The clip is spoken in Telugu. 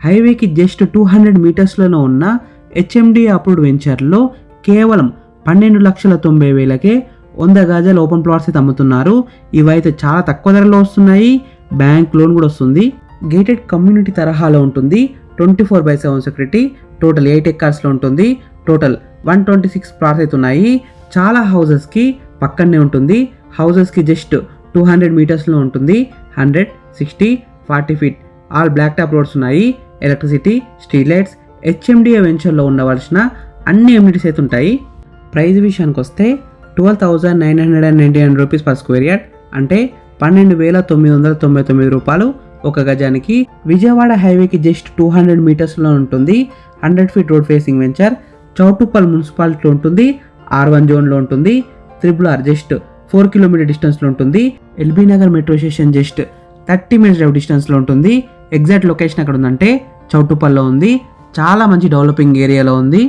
హైవేకి జస్ట్ 200 మీటర్స్లోనే ఉన్న హెచ్ఎండి అప్రూవ్డ్ వెంచర్లో కేవలం 12,90,000కే 100 గజాల ఓపెన్ ప్లాట్స్ అయితే అమ్ముతున్నారు. ఇవైతే చాలా తక్కువ ధరలో వస్తున్నాయి. బ్యాంక్ లోన్ కూడా వస్తుంది. గేటెడ్ కమ్యూనిటీ తరహాలో ఉంటుంది. 24/7 సెక్యూరిటీ. టోటల్ 8 ఎకర్స్లో ఉంటుంది. టోటల్ 126 ప్లాట్స్ అయితే ఉన్నాయి. చాలా హౌజెస్కి పక్కనే ఉంటుంది. హౌజెస్కి జస్ట్ 200 మీటర్స్లో ఉంటుంది. 100, 60, 40 feet all black top roads ఉన్నాయి. ఎలక్ట్రిసిటీ, స్ట్రీట్ లైట్స్, హెచ్ఎండిఏ వెంచర్లో ఉండవలసిన అన్ని ఎమ్యూనిటీస్ అయితే ఉంటాయి. ప్రైస్ విషయానికి వస్తే 12,999 రూపీస్ పర్ స్క్వేర్ యార్డ్, అంటే 12,999 రూపాయలు ఒక గజానికి. విజయవాడ హైవేకి జస్ట్ 200 మీటర్స్లో ఉంటుంది. 100 feet road facing venture. Choutuppal మున్సిపాలిటీలో ఉంటుంది. R1 జోన్లో ఉంటుంది. RRR జస్ట్ 4 కిలోమీటర్ డిస్టెన్స్లో ఉంటుంది. LB Nagar metro station just 30 minutes drive డిస్టెన్స్లో ఉంటుంది. ఎగ్జాక్ట్ లొకేషన్ ఎక్కడ ఉందంటే చౌటుప్పల్లో ఉంది. చాలా మంచి డెవలపింగ్ ఏరియాలో ఉంది.